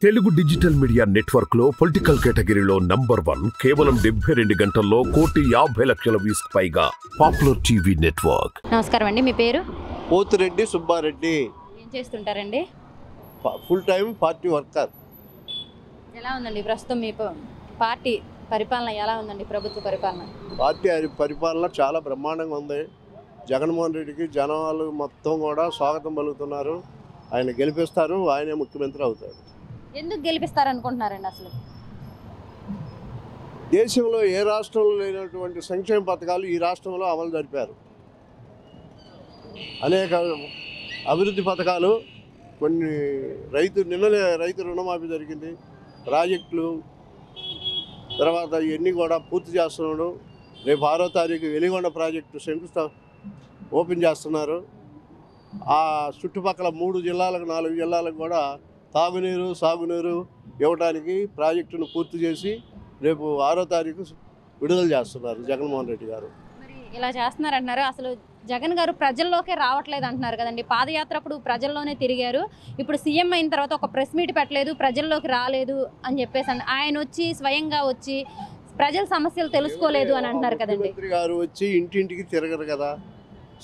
Telugu digital media network లో political కేటగిరీలో number 1 కేవలం 72 గంటల్లో 1,50,00,000 వ్యూస్ పైగా పాపులర్ టీవీ నెట్వర్క్. నమస్కారం అండి, మీ పేరు? పోతిరెడ్డి సుబ్బారెడ్డి. ఏం చేస్తుంటారండి? Full time party worker. ఎలా ఉందండి ప్రస్తుతం మీ పార్టీ పరిపాలన? ఎలా ఉందండి ప్రభుత్వ పరిపాలన? పార్టీ పరిపాలన చాలా బ్రహ్మాండంగా ఉంది. జగన్మోహన్ రెడ్డికి జనాలు మొత్తం కూడా స్వాగతం పలుకుతున్నారు. ఆయన గెలిపిస్తారు, ఆయనే ముఖ్యమంత్రి అవుతారు. ఎందుకు గెలిపిస్తారనుకుంటున్నారండి? అసలు దేశంలో ఏ రాష్ట్రంలో లేనటువంటి సంక్షేమ పథకాలు ఈ రాష్ట్రంలో అమలు జరిపారు. అనేక అభివృద్ధి పథకాలు, కొన్ని నిన్ననే రైతు రుణమాఫీ జరిగింది, ప్రాజెక్టులు, తర్వాత ఇవన్నీ కూడా పూర్తి చేస్తున్నాడు. రేపు 6వ తారీఖు వెలిగొండ ప్రాజెక్టు ఓపెన్ చేస్తున్నారు. ఆ చుట్టుపక్కల 3 జిల్లాలకు 4 జిల్లాలకు కూడా తాగునీరు సాగునీరు ఇవ్వడానికి ప్రాజెక్టును పూర్తి చేసి రేపు 6వ తారీఖు విడుదల చేస్తున్నారు జగన్మోహన్ రెడ్డి గారు. మరి ఇలా చేస్తున్నారంటున్నారు. అసలు జగన్ గారు ప్రజల్లోకే రావట్లేదు అంటున్నారు కదండి. పాదయాత్ర అప్పుడు ప్రజల్లోనే తిరిగారు, ఇప్పుడు సీఎం అయిన తర్వాత ఒక ప్రెస్ మీట్ పెట్టలేదు, ప్రజల్లోకి రాలేదు అని చెప్పేసి ఆయన వచ్చి స్వయంగా వచ్చి ప్రజల సమస్యలు తెలుసుకోలేదు అని అంటున్నారు కదండి. ముఖ్యమంత్రి గారు వచ్చి ఇంటింటికి తిరగరు కదా,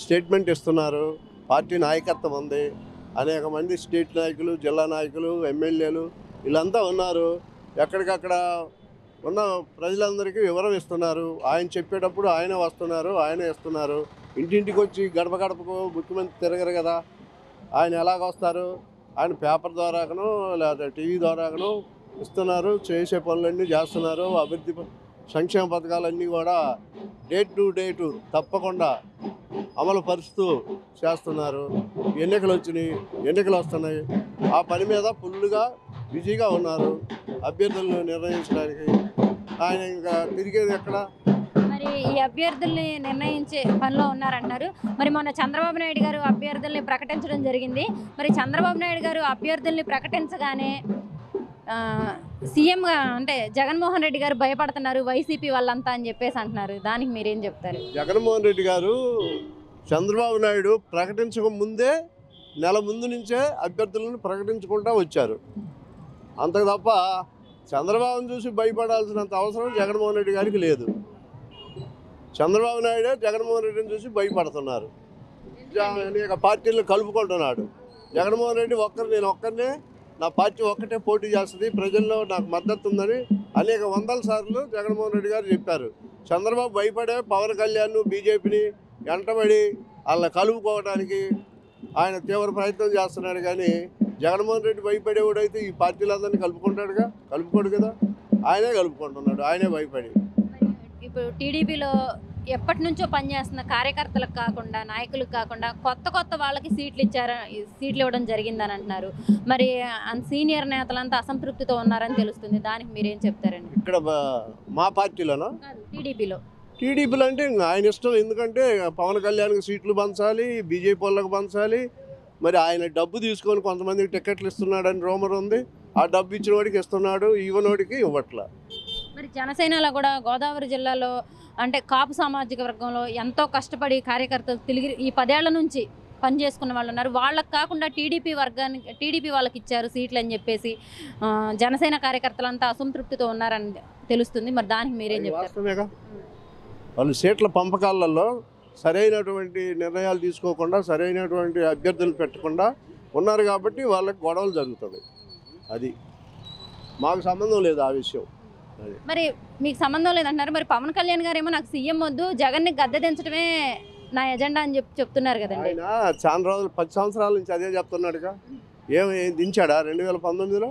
స్టేట్మెంట్ ఇస్తున్నారు. పార్టీ నాయకత్వం ఉంది, అనేక మంది స్టేట్ నాయకులు, జిల్లా నాయకులు, ఎమ్మెల్యేలు వీళ్ళంతా ఉన్నారు. ఎక్కడికక్కడ ఉన్న ప్రజలందరికీ వివరం ఇస్తున్నారు. ఆయన చెప్పేటప్పుడు ఆయన వస్తున్నారు, ఆయన ఇస్తున్నారు. ఇంటింటికి వచ్చి గడప గడపకు ముఖ్యమంత్రి తిరగరు కదా, ఆయన ఎలాగ వస్తారు? ఆయన పేపర్ ద్వారాను లేదా టీవీ ద్వారాను ఇస్తున్నారు, చేసే పనులన్నీ చేస్తున్నారు. అభివృద్ధి సంక్షేమ పథకాలన్నీ కూడా డేట్ టు డేటు తప్పకుండా అమలు పరుస్తూ చేస్తున్నారు. ఎన్నికలు వస్తున్నాయి, ఆ పని మీద ఫుల్గా బిజీగా ఉన్నారు. అభ్యర్థులను నిర్ణయించడానికి ఆయన ఇంకా తిరిగేది ఎక్కడ? మరి ఈ అభ్యర్థుల్ని నిర్ణయించే పనిలో ఉన్నారంటున్నారు. మరి మొన్న చంద్రబాబు నాయుడు గారు అభ్యర్థుల్ని ప్రకటించడం జరిగింది. మరి చంద్రబాబు నాయుడు గారు అభ్యర్థుల్ని ప్రకటించగానే సీఎంగా అంటే జగన్మోహన్ రెడ్డి గారు భయపడుతున్నారు, వైసీపీ వాళ్ళంతా అని చెప్పేసి అంటున్నారు. దానికి మీరేం చెప్తారు? జగన్మోహన్ రెడ్డి గారు చంద్రబాబు నాయుడు ప్రకటించక ముందే నెల ముందు నుంచే అభ్యర్థులను ప్రకటించుకుంటూ వచ్చారు. అంతకు తప్ప చంద్రబాబును చూసి భయపడాల్సినంత అవసరం జగన్మోహన్ రెడ్డి గారికి లేదు. చంద్రబాబు నాయుడే జగన్మోహన్ రెడ్డిని చూసి భయపడుతున్నారు. అనేక పార్టీలను కలుపుకుంటున్నాడు. జగన్మోహన్ రెడ్డి నేను ఒక్కరినే, నా పార్టీ ఒక్కటే పోటీ చేస్తుంది, ప్రజల్లో నాకు మద్దతు ఉందని అనేక వందల సార్లు జగన్మోహన్ రెడ్డి గారు చెప్పారు. చంద్రబాబు భయపడే పవన్ కళ్యాణ్ బీజేపీని వెంటబడి వాళ్ళని కలుపుకోవడానికి ఆయన తీవ్ర ప్రయత్నం చేస్తున్నాడు. కానీ జగన్మోహన్ రెడ్డి భయపడేవాడైతే ఈ పార్టీలందరినీ కలుపుకోడు కదా, ఆయనే కలుపుకుంటున్నాడు, ఆయనే భయపడి. ఇప్పుడు టీడీపీలో ఎప్పటి నుంచో పనిచేస్తున్న కార్యకర్తలకు కాకుండా, నాయకులకు కాకుండా కొత్త వాళ్ళకి సీట్లు ఇవ్వడం జరిగిందని అంటున్నారు. మరి సీనియర్ నేతలంతా అసంతృప్తితో ఉన్నారని తెలుస్తుంది. దానికి మీరేం చెప్తారండి? ఇక్కడ మా పార్టీలోనా? టీడీపీలో అంటే ఆయన ఇష్టం. ఎందుకంటే పవన్ కళ్యాణ్కి సీట్లు పంచాలి, బీజేపీ వాళ్ళకి పంచాలి. మరి ఆయన డబ్బు తీసుకొని కొంతమందికి టికెట్లు ఇస్తున్నాడని రూమర్ ఉంది. ఆ డబ్బు ఇచ్చిన వాడికి ఇస్తున్నాడు, ఇవ్వనోడికి ఇవ్వట్లా. మరి జనసేనలో కూడా గోదావరి జిల్లాలో అంటే కాపు సామాజిక వర్గంలో ఎంతో కష్టపడి కార్యకర్తలు తిరిగి ఈ 10 ఏళ్ల నుంచి పనిచేసుకున్న వాళ్ళు ఉన్నారు. వాళ్ళకి కాకుండా టీడీపీ వాళ్ళకి ఇచ్చారు సీట్లు అని చెప్పేసి జనసేన కార్యకర్తలంతా అసంతృప్తితో ఉన్నారని తెలుస్తుంది. మరి దానికి మీరేం చెప్తారు? వాళ్ళు సీట్ల పంపకాలలో సరైనటువంటి నిర్ణయాలు తీసుకోకుండా, సరైనటువంటి అభ్యర్థులు పెట్టకుండా ఉన్నారు కాబట్టి వాళ్ళకి గొడవలు జరుగుతుంది. అది మాకు సంబంధం లేదు ఆ విషయం. మరి మీకు సంబంధం లేదంటున్నారు. మరి పవన్ కళ్యాణ్ గారు ఏమో నాకు సీఎం వద్దు, జగన్ని గద్దె దించడమే నా ఎజెండా అని చెప్తున్నారు కదండి. ఆయన చాలా రోజులు 10 సంవత్సరాల నుంచి అదే చెప్తున్నాడుగా. ఏమి దించాడా 2019లో?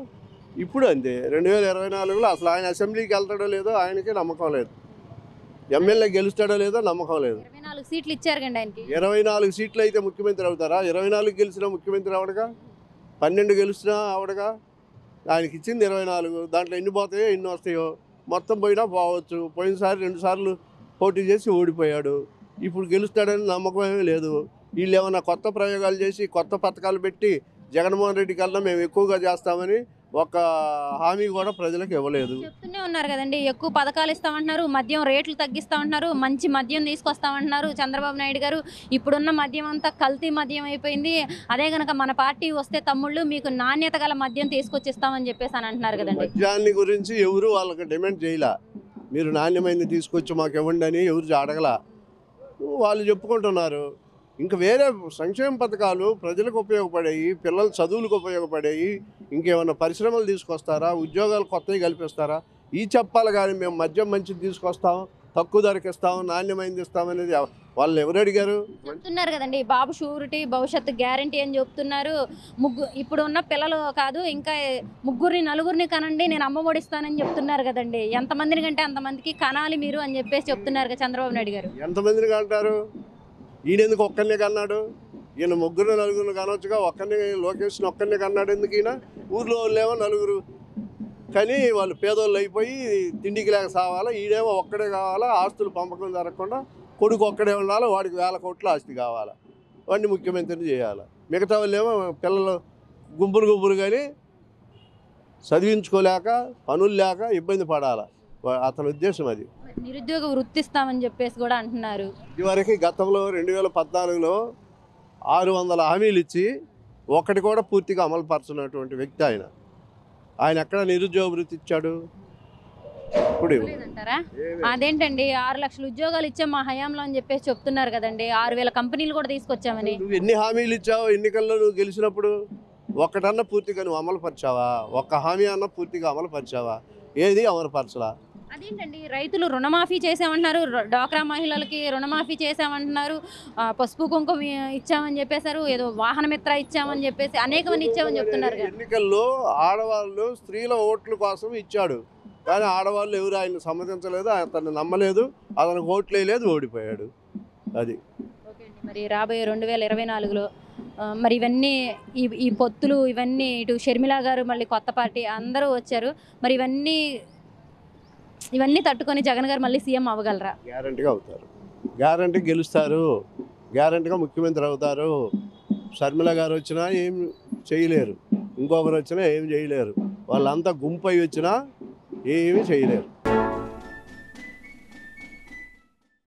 ఇప్పుడు అంతే. 2024లో అసలు ఆయన అసెంబ్లీకి వెళ్తాడో లేదో ఆయనకి నమ్మకం లేదు. ఎమ్మెల్యే గెలుస్తాడో లేదో నమ్మకం లేదు. 24 సీట్లు ఇచ్చారు కండి ఆయనకి. 24 సీట్లు అయితే ముఖ్యమంత్రి అవుతారా? 24 గెలిచినా ముఖ్యమంత్రి అవడగా, 12 గెలిచినా అవడగా. ఆయనకి ఇచ్చింది 24. దాంట్లో ఎన్ని పోతాయో ఎన్ని వస్తాయో, మొత్తం పోయినా పోవచ్చు. పోయినసారి 2 సార్లు పోటీ చేసి ఓడిపోయాడు. ఇప్పుడు గెలుస్తాడని నమ్మకం ఏమీ లేదు. వీళ్ళు ఏమన్నా కొత్త ప్రయోగాలు చేసి కొత్త పథకాలు పెట్టి జగన్మోహన్ రెడ్డి కన్నా మేము ఎక్కువగా చేస్తామని ఒక హామీ కూడా ప్రజలకు ఇవ్వలేదు. చెప్తూనే ఉన్నారు కదండి, ఎక్కువ పథకాలు ఇస్తామంటున్నారు, మద్యం రేట్లు తగ్గిస్తామంటున్నారు, మంచి మద్యం తీసుకొస్తామంటున్నారు చంద్రబాబు నాయుడు గారు. ఇప్పుడున్న మద్యం అంతా కల్తీ మద్యం అయిపోయింది. అదే కనుక మన పార్టీ వస్తే తమ్ముళ్ళు మీకు నాణ్యత గల మద్యం తీసుకొచ్చిస్తామని చెప్పేసి అని అంటున్నారు కదండి. మద్యాన్ని గురించి ఎవరు వాళ్ళకి డిమాండ్ చేయలే. మీరు నాణ్యమైనది తీసుకొచ్చి మాకు ఇవ్వండి అని ఎవరు అడగల. వాళ్ళు చెప్పుకుంటున్నారు. ఇంకా వేరే సంక్షేమ పథకాలు ప్రజలకు ఉపయోగపడేవి, పిల్లల చదువులకు ఉపయోగపడేవి, ఇంకేమైనా పరిశ్రమలు తీసుకొస్తారా, ఉద్యోగాలు కొత్తవి కల్పిస్తారా, ఈ చెప్పాలి. కానీ మేము మద్యం మంచిది తీసుకొస్తాం, తక్కువ ధరకి ఇస్తాం, నాణ్యమైనది ఇస్తామనేది వాళ్ళు ఎవరు అడిగారు? చెప్తున్నారు కదండి, బాబు షూరిటీ భవిష్యత్తు గ్యారంటీ అని చెప్తున్నారు. ఇప్పుడు ఉన్న పిల్లలు కాదు, ఇంకా ముగ్గురిని నలుగురిని కనండి, నేను అమ్మ ఒడిస్తానని చెప్తున్నారు కదండి. ఎంతమందిని కంటే అంతమందికి కనాలి మీరు అని చెప్పేసి చెప్తున్నారు కదా చంద్రబాబు నాయుడు గారు. ఎంతమందిని కంటారు? ఈయనెందుకు ఒక్కరినే కన్నాడు? ఈయన ముగ్గురు నలుగురిని కనవచ్చుగా, ఒక్కరిని లోకేష్ని ఒక్కరిని కన్నాడు ఎందుకు? ఈయన ఊర్లో వాళ్ళేమో నలుగురు కానీ వాళ్ళు పేదోళ్ళు అయిపోయి తిండికి లేక సావాలా. ఈడేమో ఒక్కడే కావాలా, ఆస్తులు పంపకం జరగకుండా కొడుకు ఒక్కడే ఉండాలి, వాడికి 1000 కోట్ల ఆస్తి కావాలా, వాడిని ముఖ్యమంత్రిని చేయాలి. మిగతా వాళ్ళు ఏమో పిల్లలు గుంపులు కానీ చదివించుకోలేక పనులు లేక ఇబ్బంది పడాలి. అతని ఉద్దేశం అది. నిరుద్యోగ వృత్తిస్తామని చెప్పేసి కూడా అంటున్నారు. ఇదివరకు గతంలో 2014లో 600 హామీలు ఇచ్చి ఒకటి కూడా పూర్తిగా అమలు పరచున్నటువంటి వ్యక్తి ఆయన ఎక్కడ నిరుద్యోగ వృత్తి ఇచ్చాడు? ఇప్పుడు లేదంటారా? అదేంటండి 6 లక్షల ఉద్యోగాలు ఇచ్చాం మా హయాంలో అని చెప్పేసి చెప్తున్నారు కదండి. 6000 కంపెనీలు కూడా తీసుకొచ్చామని. నువ్వు ఎన్ని హామీలు ఇచ్చావు ఎన్నికల్లో? నువ్వు గెలిచినప్పుడు ఒక్కటన్నా పూర్తిగా నువ్వు అమలు పరిచావా? ఒక్క హామీ అన్నా పూర్తిగా అమలు పరిచావా? ఏది అమలు పరచలా. అదేంటండి, రైతులు రుణమాఫీ చేసామంటున్నారు, డ్వాక్రా మహిళలకి రుణమాఫీ చేసామంటున్నారు, పసుపు కుంకుమ ఇచ్చామని చెప్పేశారు, ఏదో వాహన మిత్ర ఇచ్చామని చెప్పేసి అనేకమంది ఇచ్చామని చెప్తున్నారు. ఎన్నికల్లో ఆడవాళ్ళు స్త్రీల ఓట్ల కోసం ఇచ్చాడు, కానీ ఆడవాళ్ళు ఎవరు ఆయన సమ్మతించలేదు, అతన్ని నమ్మలేదు, అతనికి ఓట్లు వేయలేదు, ఓడిపోయాడు. అది ఓకే అండి. మరి రాబోయే 2024లో మరి ఇవన్నీ ఈ పొత్తులు ఇవన్నీ ఇటు షర్మిల గారు మళ్ళీ కొత్త పార్టీ అందరూ వచ్చారు, మరి ఇవన్నీ తట్టుకొని జగన్ గారు మళ్ళీ సీఎం అవ్వగలరా? గ్యారంటీగా అవుతారు, గ్యారంటీ గెలుస్తారు, గ్యారంటీగా ముఖ్యమంత్రి అవుతారు. షర్మిల గారు వచ్చినా ఏం చేయలేరు, ఇంకొకరు వచ్చినా ఏం చేయలేరు, వాళ్ళంతా గుంపు అయి వచ్చినా ఏమీ చేయలేరు.